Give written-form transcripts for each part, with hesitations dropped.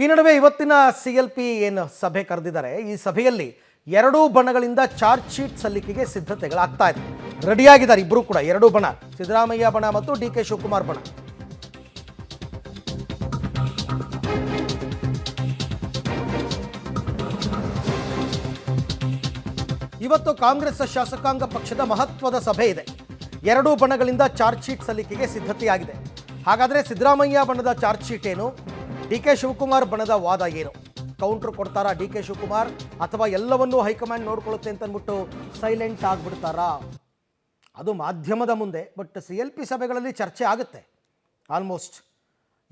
ಈ ನಡುವೆ ಇವತ್ತಿನ CLP ಏನು ಸಭೆ ಕರೆದಿದ್ದಾರೆ. ಈ ಸಭೆಯಲ್ಲಿ ಎರಡೂ ಬಣಗಳಿಂದ ಚಾರ್ಜ್ ಶೀಟ್ ಸಲ್ಲಿಕೆಗೆ ಸಿದ್ಧತೆಗಳಾಗ್ತಾ ಇದೆ. ರೆಡಿಯಾಗಿದ್ದಾರೆ ಇಬ್ಬರು ಕೂಡ, ಎರಡೂ ಬಣ, ಸಿದ್ದರಾಮಯ್ಯ ಬಣ ಮತ್ತು DK ಶಿವಕುಮಾರ್ ಬಣ. ಇವತ್ತು ಕಾಂಗ್ರೆಸ್ ಶಾಸಕಾಂಗ ಪಕ್ಷದ ಮಹತ್ವದ ಸಭೆ ಇದೆ. ಎರಡೂ ಬಣಗಳಿಂದ ಚಾರ್ಜ್ ಶೀಟ್ ಸಲ್ಲಿಕೆಗೆ ಸಿದ್ಧತೆಯಾಗಿದೆ. ಹಾಗಾದರೆ ಸಿದ್ದರಾಮಯ್ಯ ಬಣದ ಚಾರ್ಜ್ ಶೀಟ್ ಏನು, DK ಶಿವಕುಮಾರ್ ಬಣದ ವಾದ ಏನು? ಕೌಂಟ್ರ್ ಕೊಡ್ತಾರಾ DK ಶಿವಕುಮಾರ್, ಅಥವಾ ಎಲ್ಲವನ್ನೂ ಹೈಕಮಾಂಡ್ ನೋಡ್ಕೊಳ್ಳುತ್ತೆ ಅಂತ ಅಂದ್ಬಿಟ್ಟು ಸೈಲೆಂಟ್ ಆಗಿಬಿಡ್ತಾರಾ? ಅದು ಮಾಧ್ಯಮದ ಮುಂದೆ. ಬಟ್ CLP ಸಭೆಗಳಲ್ಲಿ ಚರ್ಚೆ ಆಗುತ್ತೆ. ಆಲ್ಮೋಸ್ಟ್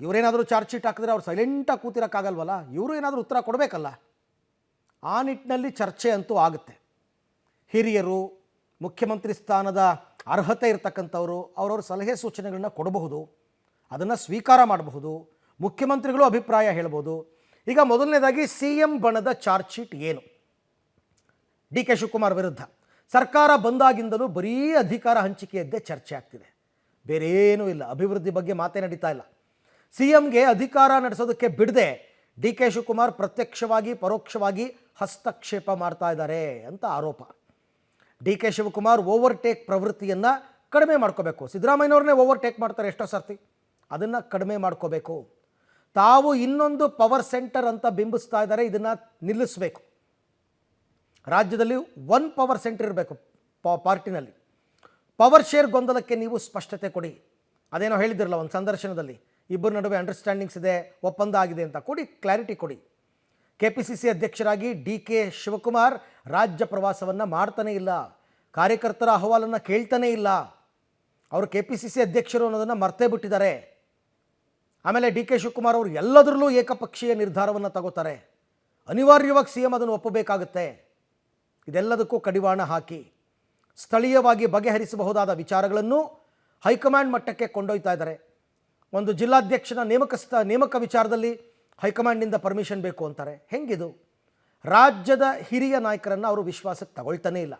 ಇವರೇನಾದರೂ ಚಾರ್ಜ್ ಶೀಟ್ ಹಾಕಿದ್ರೆ ಅವ್ರು ಸೈಲೆಂಟಾಗಿ ಕೂತಿರೋಕ್ಕಾಗಲ್ವಲ್ಲ, ಇವರು ಏನಾದರೂ ಉತ್ತರ ಕೊಡಬೇಕಲ್ಲ. ಆ ನಿಟ್ಟಿನಲ್ಲಿ ಚರ್ಚೆ ಅಂತೂ ಆಗುತ್ತೆ. ಹಿರಿಯರು, ಮುಖ್ಯಮಂತ್ರಿ ಸ್ಥಾನದ ಅರ್ಹತೆ ಇರತಕ್ಕಂಥವರು ಅವರವ್ರ ಸಲಹೆ ಸೂಚನೆಗಳನ್ನ ಕೊಡಬಹುದು, ಅದನ್ನು ಸ್ವೀಕಾರ ಮಾಡಬಹುದು, ಮುಖ್ಯಮಂತ್ರಿಗಳು ಅಭಿಪ್ರಾಯ ಹೇಳ್ಬೋದು. ಈಗ ಮೊದಲನೇದಾಗಿ CM ಬಣದ ಚಾರ್ಜ್ ಶೀಟ್ ಏನು? DK ಶಿವಕುಮಾರ್ ವಿರುದ್ಧ ಸರ್ಕಾರ ಬಂದಾಗಿಂದಲೂ ಬರೀ ಅಧಿಕಾರ ಹಂಚಿಕೆಯದ್ದೇ ಚರ್ಚೆ ಆಗ್ತಿದೆ, ಬೇರೆ ಏನೂ ಇಲ್ಲ. ಅಭಿವೃದ್ಧಿ ಬಗ್ಗೆ ಮಾತೇ ನಡೀತಾ ಇಲ್ಲ. CMಗೆ ಅಧಿಕಾರ ನಡೆಸೋದಕ್ಕೆ ಬಿಡದೆ DK ಶಿವಕುಮಾರ್ ಪ್ರತ್ಯಕ್ಷವಾಗಿ ಪರೋಕ್ಷವಾಗಿ ಹಸ್ತಕ್ಷೇಪ ಮಾಡ್ತಾ ಇದ್ದಾರೆ ಅಂತ ಆರೋಪ. DK ಶಿವಕುಮಾರ್ ಓವರ್ಟೇಕ್ ಪ್ರವೃತ್ತಿಯನ್ನು ಕಡಿಮೆ ಮಾಡ್ಕೋಬೇಕು. ಸಿದ್ದರಾಮಯ್ಯನವ್ರನ್ನೇ ಓವರ್ಟೇಕ್ ಮಾಡ್ತಾರೆ ಎಷ್ಟೋ ಸರ್ತಿ, ಅದನ್ನು ಕಡಿಮೆ ಮಾಡ್ಕೋಬೇಕು. ತಾವು ಇನ್ನೊಂದು ಪವರ್ ಸೆಂಟರ್ ಅಂತ ಬಿಂಬಿಸ್ತಾ ಇದ್ದಾರೆ, ಇದನ್ನು ನಿಲ್ಲಿಸಬೇಕು. ರಾಜ್ಯದಲ್ಲಿ ಒನ್ ಪವರ್ ಸೆಂಟರ್ ಇರಬೇಕು ಪಾರ್ಟಿನಲ್ಲಿ. ಪವರ್ ಶೇರ್ ಗೊಂದಲಕ್ಕೆ ನೀವು ಸ್ಪಷ್ಟತೆ ಕೊಡಿ. ಅದೇನೋ ಹೇಳಿದಿರಲ್ಲ ಒಂದು ಸಂದರ್ಶನದಲ್ಲಿ, ಇಬ್ಬರ ನಡುವೆ ಅಂಡರ್ಸ್ಟ್ಯಾಂಡಿಂಗ್ಸ್ ಇದೆ, ಒಪ್ಪಂದ ಆಗಿದೆ ಅಂತ ಕೊಡಿ, ಕ್ಲಾರಿಟಿ ಕೊಡಿ. KPCC ಅಧ್ಯಕ್ಷರಾಗಿ DK ಶಿವಕುಮಾರ್ ರಾಜ್ಯ ಪ್ರವಾಸವನ್ನು ಮಾಡ್ತಾನೇ ಇಲ್ಲ, ಕಾರ್ಯಕರ್ತರ ಅಹವಾಲನ್ನು ಕೇಳ್ತಾನೇ ಇಲ್ಲ. ಅವರು KPCC ಅಧ್ಯಕ್ಷರು ಅನ್ನೋದನ್ನು ಮರ್ತೇ ಬಿಟ್ಟಿದ್ದಾರೆ. ಆಮೇಲೆ DK ಶಿವಕುಮಾರ್ ಅವರು ಎಲ್ಲದರಲ್ಲೂ ಏಕಪಕ್ಷೀಯ ನಿರ್ಧಾರವನ್ನು ತಗೋತಾರೆ. ಅನಿವಾರ್ಯವಾಗಿ CM ಅದನ್ನು ಒಪ್ಪಬೇಕಾಗುತ್ತೆ. ಇದೆಲ್ಲದಕ್ಕೂ ಕಡಿವಾಣ ಹಾಕಿ ಸ್ಥಳೀಯವಾಗಿ ಬಗೆಹರಿಸಬಹುದಾದ ವಿಚಾರಗಳನ್ನು ಹೈಕಮಾಂಡ್ ಮಟ್ಟಕ್ಕೆ ಕೊಂಡೊಯ್ತಾ ಇದ್ದಾರೆ. ಒಂದು ಜಿಲ್ಲಾಧ್ಯಕ್ಷನ ನೇಮಕ ವಿಚಾರದಲ್ಲಿ ಹೈಕಮಾಂಡ್ನಿಂದ ಪರ್ಮಿಷನ್ ಬೇಕು ಅಂತಾರೆ. ಹೆಂಗಿದು? ರಾಜ್ಯದ ಹಿರಿಯ ನಾಯಕರನ್ನು ಅವರು ವಿಶ್ವಾಸಕ್ಕೆ ತಗೊಳ್ತಾನೇ ಇಲ್ಲ.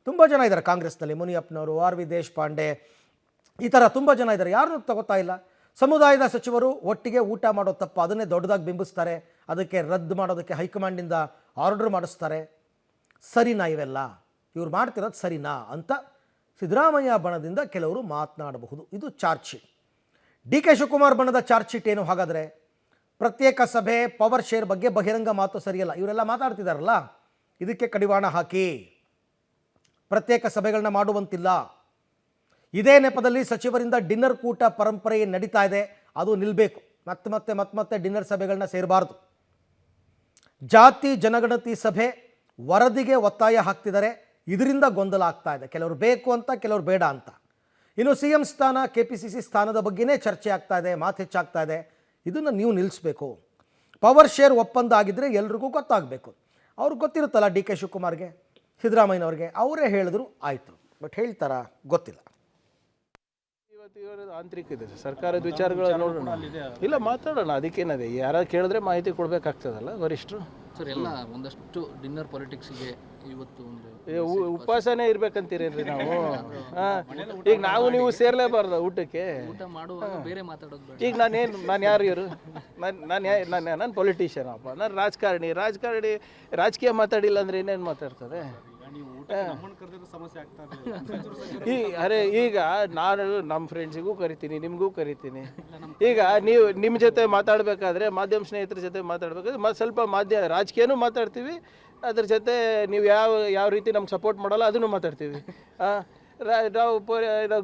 ತುಂಬ ಜನ ಇದ್ದಾರೆ ಕಾಂಗ್ರೆಸ್ನಲ್ಲಿ, ಮುನಿಯಪ್ಪನವರು, RV ದೇಶಪಾಂಡೆ, ಈ ಥರ ತುಂಬ ಜನ ಇದ್ದಾರೆ, ಯಾರನ್ನೂ ತಗೋತಾ ಇಲ್ಲ. ಸಮುದಾಯದ ಸಚಿವರು ಒಟ್ಟಿಗೆ ಊಟ ಮಾಡೋ ತಪ್ಪ ಅದನ್ನೇ ದೊಡ್ಡದಾಗಿ ಬಿಂಬಿಸ್ತಾರೆ, ಅದಕ್ಕೆ ರದ್ದು ಮಾಡೋದಕ್ಕೆ ಹೈಕಮಾಂಡಿಂದ ಆರ್ಡರ್ ಮಾಡಿಸ್ತಾರೆ. ಸರಿನಾ ಇವೆಲ್ಲ? ಇವ್ರು ಮಾಡ್ತಿರೋದು ಸರಿನಾ ಅಂತ ಸಿದ್ದರಾಮಯ್ಯ ಬಣದಿಂದ ಕೆಲವರು ಮಾತನಾಡಬಹುದು. ಇದು ಚಾರ್ಜ್ ಶೀಟ್. DK ಶಿವಕುಮಾರ್ ಬಣದ ಚಾರ್ಜ್ ಶೀಟ್ ಏನು ಹಾಗಾದರೆ? ಪ್ರತ್ಯೇಕ ಸಭೆ, ಪವರ್ ಶೇರ್ ಬಗ್ಗೆ ಬಹಿರಂಗ ಮಾತು ಸರಿಯಲ್ಲ, ಇವರೆಲ್ಲ ಮಾತಾಡ್ತಿದ್ದಾರಲ್ಲ, ಇದಕ್ಕೆ ಕಡಿವಾಣ ಹಾಕಿ. ಪ್ರತ್ಯೇಕ ಸಭೆಗಳನ್ನ ಮಾಡುವಂತಿಲ್ಲ. ಇದೇ ನೆಪದಲ್ಲಿ ಸಚಿವರಿಂದ ಡಿನ್ನರ್ ಕೂಟ ಪರಂಪರೆ ನಡೀತಾ ಇದೆ, ಅದು ನಿಲ್ಲಬೇಕು. ಮತ್ತೆ ಡಿನ್ನರ್ ಸಭೆಗಳನ್ನ ಸೇರಬಾರ್ದು. ಜಾತಿ ಜನಗಣತಿ ಸಭೆ ವರದಿಗೆ ಒತ್ತಾಯ ಹಾಕ್ತಿದ್ದಾರೆ, ಇದರಿಂದ ಗೊಂದಲ ಆಗ್ತಾ ಇದೆ. ಕೆಲವರು ಬೇಕು ಅಂತ, ಕೆಲವರು ಬೇಡ ಅಂತ. ಇನ್ನು CM ಸ್ಥಾನ, KPCC ಸ್ಥಾನದ ಬಗ್ಗೆನೇ ಚರ್ಚೆ ಆಗ್ತಾ ಇದೆ, ಮಾತು ಹೆಚ್ಚಾಗ್ತಾ ಇದೆ. ಇದನ್ನು ನೀವು ನಿಲ್ಲಿಸಬೇಕು. ಪವರ್ ಶೇರ್ ಒಪ್ಪಂದ ಆಗಿದ್ದರೆ ಎಲ್ರಿಗೂ ಗೊತ್ತಾಗಬೇಕು. ಅವ್ರಿಗೆ ಗೊತ್ತಿರುತ್ತಲ್ಲ, DK ಶಿವಕುಮಾರ್ಗೆ, ಸಿದ್ದರಾಮಯ್ಯನವ್ರಿಗೆ, ಅವರೇ ಹೇಳಿದ್ರು ಆಯಿತು. ಬಟ್ ಹೇಳ್ತಾರಾ ಗೊತ್ತಿಲ್ಲ. ಇವತ್ತು ಆಂತರಿಕ ಇದೆ ಸರ್ಕಾರದ ವಿಚಾರಗಳು ನೋಡೋಣ, ಇಲ್ಲ ಮಾತಾಡೋಣ, ಅದಕ್ಕೇನದೆ. ಯಾರು ಕೇಳಿದ್ರೆ ಮಾಹಿತಿ ಕೊಡಬೇಕಾಗ್ತದಲ್ಲ ವರಿಷ್ಠರು. ಸರ್, ಎಲ್ಲ ಒಂದಷ್ಟು ಡಿನ್ನರ್ ಪಾಲಿಟಿಕ್ಸ್ಗೆ ಇವತ್ತು ಉಪವಾಸನೇ ಇರ್ಬೇಕಂತೀರೇನ್ರಿ ನಾವು? ಈಗ ನಾವು ನೀವು ಸೇರ್ಲೇಬಾರ್ದ ಊಟಕ್ಕೆ? ಊಟ ಮಾಡುವಾಗ ಬೇರೆ ಮಾತಾಡೋದು ಬೇಡ. ಈಗ ನಾನು ಯಾರು ಇವರು? ನಾನು ಪೊಲಿಟಿಷಿಯನ್ ಅಪ್ಪ, ನಾನು ರಾಜಕಾರಣಿ. ರಾಜಕೀಯ ಮಾತಾಡಿಲ್ಲ ಅಂದ್ರೆ ಇನ್ನೇನು ಮಾತಾಡ್ತದೆ? ಈಗ ನಾನು ನಮ್ಮ ಫ್ರೆಂಡ್ಸಿಗೂ ಕರಿತೀನಿ, ನಿಮಗೂ ಕರಿತೀನಿ. ಈಗ ನೀವು ನಿಮ್ಮ ಜೊತೆ ಮಾತಾಡಬೇಕಾದ್ರೆ, ಮಾಧ್ಯಮ ಸ್ನೇಹಿತರ ಜೊತೆ ಮಾತಾಡಬೇಕಾದ್ರೆ ಸ್ವಲ್ಪ ರಾಜಕೀಯನೂ ಮಾತಾಡ್ತೀವಿ, ಅದ್ರ ಜೊತೆ ನೀವು ಯಾವ ರೀತಿ ನಮ್ಗೆ ಸಪೋರ್ಟ್ ಮಾಡೋಲ್ಲ ಅದನ್ನು ಮಾತಾಡ್ತೀವಿ. ನಾವು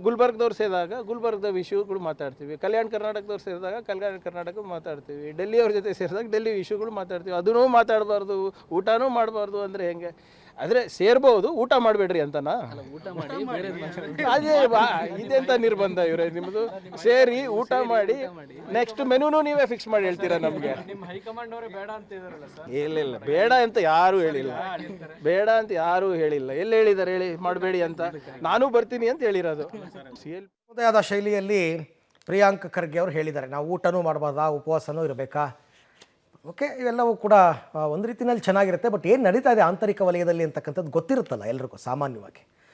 ಗುಲ್ಬರ್ಗದವ್ರು ಸೇರಿದಾಗ ಗುಲ್ಬರ್ಗದ ವಿಷಯಗಳು ಮಾತಾಡ್ತೀವಿ, ಕಲ್ಯಾಣ ಕರ್ನಾಟಕದವ್ರು ಸೇರಿದಾಗ ಕಲ್ಯಾಣ ಕರ್ನಾಟಕ ಮಾತಾಡ್ತೀವಿ, ಡೆಲ್ಲಿಯವ್ರ ಜೊತೆ ಸೇರಿದಾಗ ಡೆಲ್ಲಿ ವಿಷಯಗಳು ಮಾತಾಡ್ತೀವಿ. ಅದನ್ನೂ ಮಾತಾಡಬಾರ್ದು, ಊಟನೂ ಮಾಡಬಾರ್ದು ಅಂದರೆ ಹೆಂಗೆ? ಆದರೆ ಸೇರ್ಬೋದು, ಊಟ ಮಾಡಬೇಡ್ರಿ ಅಂತನಾ? ಊಟ ಮಾಡಿ ಅದೇ ಇದೆಂತ ನಿರ್ಬಂಧ ಇವರೇ ನಿಮ್ಮದು? ಸೇರಿ ಊಟ ಮಾಡಿ ನೆಕ್ಸ್ಟ್ ಮೆನುನೂ ನೀವೇ ಫಿಕ್ಸ್ ಮಾಡಿ ಹೇಳ್ತೀರಾ ನಮಗೆ? ಇಲ್ಲ, ಬೇಡ ಅಂತ ಯಾರೂ ಹೇಳಿಲ್ಲ. ಬೇಡ ಅಂತ ಯಾರೂ ಹೇಳಿಲ್ಲ. ಎಲ್ಲಿ ಹೇಳಿದ್ದಾರೆ ಹೇಳಿ ಮಾಡಬೇಡಿ ಅಂತ? ನಾನು ಬರ್ತೀನಿ ಅಂತ ಹೇಳಿರೋದು. ಸಮುದಾಯದ ಶೈಲಿಯಲ್ಲಿ ಪ್ರಿಯಾಂಕ್ ಖರ್ಗೆ ಅವರು ಹೇಳಿದ್ದಾರೆ, ನಾವು ಊಟನೂ ಮಾಡಬಾರ್ದಾ, ಉಪವಾಸನೂ ಇರಬೇಕಾ? ಓಕೆ, ಇವೆಲ್ಲವೂ ಕೂಡ ಒಂದು ರೀತಿಯಲ್ಲಿ ಚೆನ್ನಾಗಿರುತ್ತೆ. ಬಟ್ ಏನು ನಡೀತಾ ಇದೆ ಆಂತರಿಕ ವಲಯದಲ್ಲಿ ಅಂತಕ್ಕಂಥದ್ದು ಗೊತ್ತಿರುತ್ತಲ್ಲ ಎಲ್ರಿಗೂ ಸಾಮಾನ್ಯವಾಗಿ.